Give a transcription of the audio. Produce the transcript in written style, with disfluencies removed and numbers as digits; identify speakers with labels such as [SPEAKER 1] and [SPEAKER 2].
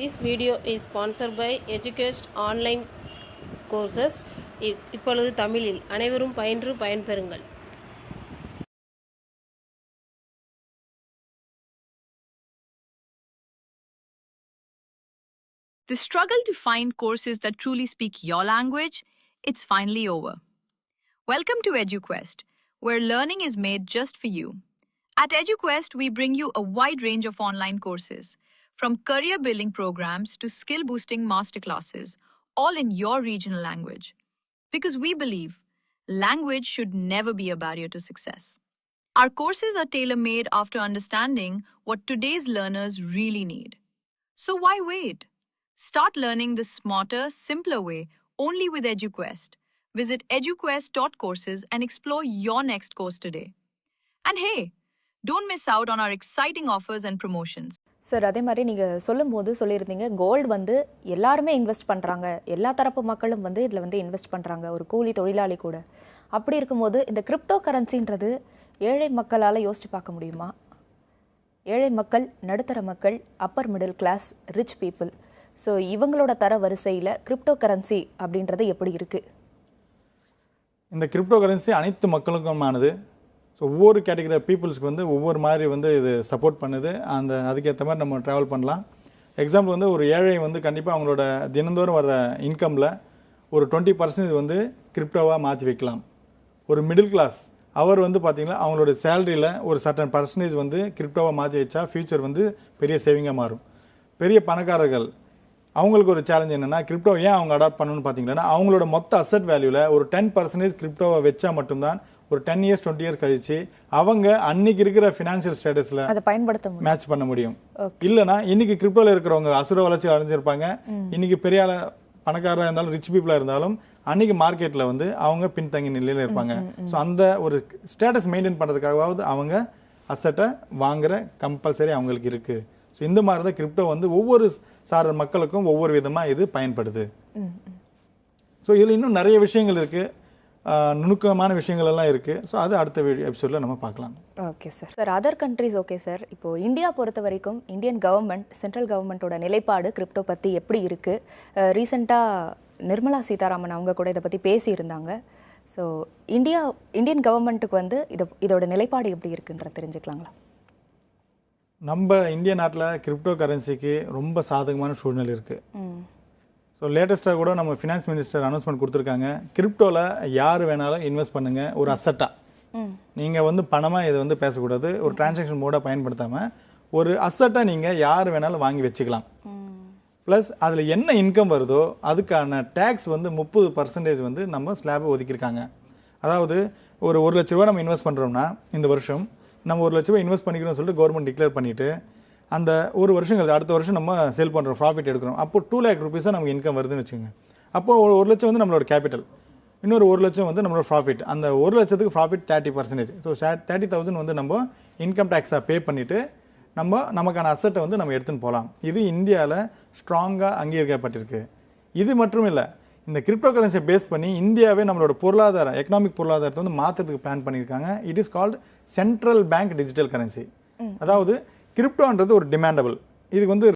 [SPEAKER 1] This video is sponsored by EduQuest online courses. இப்பொழுது தமிழில் அனைவரும் பயின்று பயன்பெறுங்கள்.
[SPEAKER 2] The struggle to find courses that truly speak your language, it's finally over. Welcome to EduQuest, where learning is made just for you. At EduQuest, we bring you a wide range of online courses, from career building programs to skill boosting masterclasses, all in your regional language. Because we believe language should never be a barrier to success. Our courses are tailor-made after understanding what today's learners really need. So why wait? Start learning the smarter, simpler way only with EduQuest. Visit eduquest.courses and explore your next course today. And hey, don't miss out on our exciting offers and promotions.
[SPEAKER 3] Sir, அதே மாதிரி நீங்கள் சொல்லும்போது சொல்லியிருந்தீங்க, gold வந்து எல்லாருமே invest பண்ணுறாங்க, எல்லா தரப்பு மக்களும் வந்து இதில் வந்து இன்வெஸ்ட் பண்ணுறாங்க, ஒரு கூலி தொழிலாளி கூட. அப்படி இருக்கும்போது இந்த கிரிப்டோ கரன்சின்றது ஏழை மக்களால் யோசித்து பார்க்க முடியுமா? ஏழை மக்கள், நடுத்தர மக்கள், upper middle class, rich people, so இவங்களோட தர வரிசையில் கிரிப்டோ கரன்சி அப்படின்றது எப்படி இருக்குது?
[SPEAKER 4] இந்த கிரிப்டோ கரன்சி அனைத்து மக்களுக்குமானது. ஸோ ஒவ்வொரு கேட்டகரி பீப்புள்ஸ்க்கு வந்து ஒவ்வொரு மாதிரி வந்து இது சப்போர்ட் பண்ணுது. அதுக்கேற்ற மாதிரி நம்ம ட்ராவல் பண்ணலாம். எக்ஸாம்பிள் வந்து ஒரு ஏழை வந்து கண்டிப்பாக அவங்களோட தினந்தோறும் வர இன்கமில் ஒரு 20% வந்து கிரிப்டோவாக மாற்றி வைக்கலாம். ஒரு மிடில் கிளாஸ் அவர் வந்து பார்த்திங்கன்னா அவங்களோட சேலரியில் ஒரு சர்டன் பர்சன்டேஜ் வந்து கிரிப்டோவாக மாற்றி வச்சா ஃப்யூச்சர் வந்து பெரிய சேவிங்காக மாறும். பெரிய பணக்காரர்கள் அவங்களுக்கு ஒரு சேலஞ்ச் என்னென்னா, கிரிப்டோ ஏன் அவங்க அடாப்ட் பண்ணணும்னு பார்த்தீங்கன்னா, அவங்களோட மொத்த அசட் வேல்யூவில் ஒரு 10% கிரிப்டோவை வச்சா மட்டும்தான் ஒரு 10 இயர்ஸ் 20 இயர்ஸ் கழிச்சு அவங்க அன்னைக்கு இருக்கிற ஃபினான்ஷியல் ஸ்டேட்டஸில் அதை பயன்படுத்த மேட்ச் பண்ண முடியும். இல்லைனா இன்னைக்கு கிரிப்டோவில் இருக்கிறவங்க அசுர வளர்ச்சி அடைஞ்சிருப்பாங்க, இன்னைக்கு பெரிய பணக்காரராக இருந்தாலும் ரிச் பீப்புளாக இருந்தாலும் அன்னைக்கு மார்க்கெட்டில் வந்து அவங்க பின்தங்கி நிலையில் இருப்பாங்க. ஸோ அந்த ஒரு ஸ்டேட்டஸ் மெயின்டைன் பண்ணுறதுக்காகவாவது அவங்க அசட்டை வாங்குகிற கம்பல்சரி அவங்களுக்கு இருக்குது. ஸோ இந்த மாதிரி தான் கிரிப்டோ வந்து ஒவ்வொரு சார மக்களுக்கும் ஒவ்வொரு விதமாக இது பயன்படுது. ஸோ இதில் இன்னும் நிறைய விஷயங்கள் இருக்குது, நுணுக்கமான விஷயங்கள் எல்லாம் இருக்குது. ஸோ அது அடுத்த எபிசோடில் நம்ம பார்க்கலாம்.
[SPEAKER 3] Okay sir. Sir, other countries okay sir. இப்போது இந்தியா பொறுத்த வரைக்கும் இந்தியன் கவர்மெண்ட், சென்ட்ரல் கவர்மெண்ட்டோட நிலைப்பாடு கிரிப்டோ பற்றி எப்படி இருக்குது? ரீசெண்டாக நிர்மலா சீதாராமன் அவங்க கூட இதை பற்றி பேசியிருந்தாங்க. ஸோ இந்தியன் கவர்மெண்ட்டுக்கு வந்து இதோட நிலைப்பாடு எப்படி இருக்குன்ற தெரிஞ்சுக்கலாங்களா?
[SPEAKER 4] நம்ம இந்திய நாட்டில் கிரிப்டோ கரன்சிக்கு ரொம்ப சாதகமான சூழ்நிலை இருக்குது. ஸோ லேட்டஸ்ட்டாக கூட நம்ம ஃபினான்ஸ் மினிஸ்டர் அனௌன்ஸ்மெண்ட் கொடுத்துருக்காங்க, கிரிப்டோவில் யார் வேணாலும் இன்வெஸ்ட் பண்ணுங்கள், ஒரு அசட்டாக. நீங்கள் வந்து பணமாக இதை வந்து பேசக்கூடாது, ஒரு டிரான்சாக்ஷன் மோடாக பயன்படுத்தாமல் ஒரு அசட்டாக நீங்கள் யார் வேணாலும் வாங்கி வச்சுக்கலாம். ப்ளஸ் அதில் என்ன இன்கம் வருதோ அதுக்கான டேக்ஸ் வந்து 30% வந்து நம்ம ஸ்லாபை ஒதுக்கியிருக்காங்க. அதாவது ஒரு 1 லட்ச ரூபா நம்ம இன்வெஸ்ட் பண்ணுறோம்னா இந்த வருஷம் நம்ம 1 லட்ச ரூபா இன்வெஸ்ட் பண்ணிக்கிறோம்னு சொல்லிட்டு கவர்மெண்ட் டிக்ளேர் பண்ணிவிட்டு அந்த ஒரு வருஷம் அடுத்த வருஷம் நம்ம சேல் பண்ணுறோம், ப்ராஃபிட் எடுக்கிறோம். அப்போது 2 lakh rupees நமக்கு இன்கம் வருதுன்னு வச்சுக்கோங்க. அப்போது 1 லட்சம் வந்து நம்மளோட கேபிட்டல், இன்னொரு 1 லட்சம் வந்து நம்மளோட ப்ராஃபிட். அந்த 1 லட்சத்துக்கு ப்ராஃபிட் 30%. ஸோ 30,000 வந்து நம்ம இன்கம் டேக்ஸாக பே பண்ணிவிட்டு நமக்கான அசட்டை வந்து நம்ம எடுத்துன்னு போகலாம். இது இந்தியாவில் ஸ்ட்ராங்காக அங்கீகரிக்கப்பட்டிருக்கு. இது மட்டும் இல்லை, இந்த கிரிப்டோ கரன்சியை பேஸ் பண்ணி இந்தியாவே நம்மளோட எக்கனாமிக் பொருளாதாரத்தை வந்து மாற்றுறதுக்கு பிளான் பண்ணியிருக்காங்க. It is called central bank digital currency. அதாவது கிரிப்டோன்றது ஒரு டிமாண்டபிள், இதுக்கு வந்து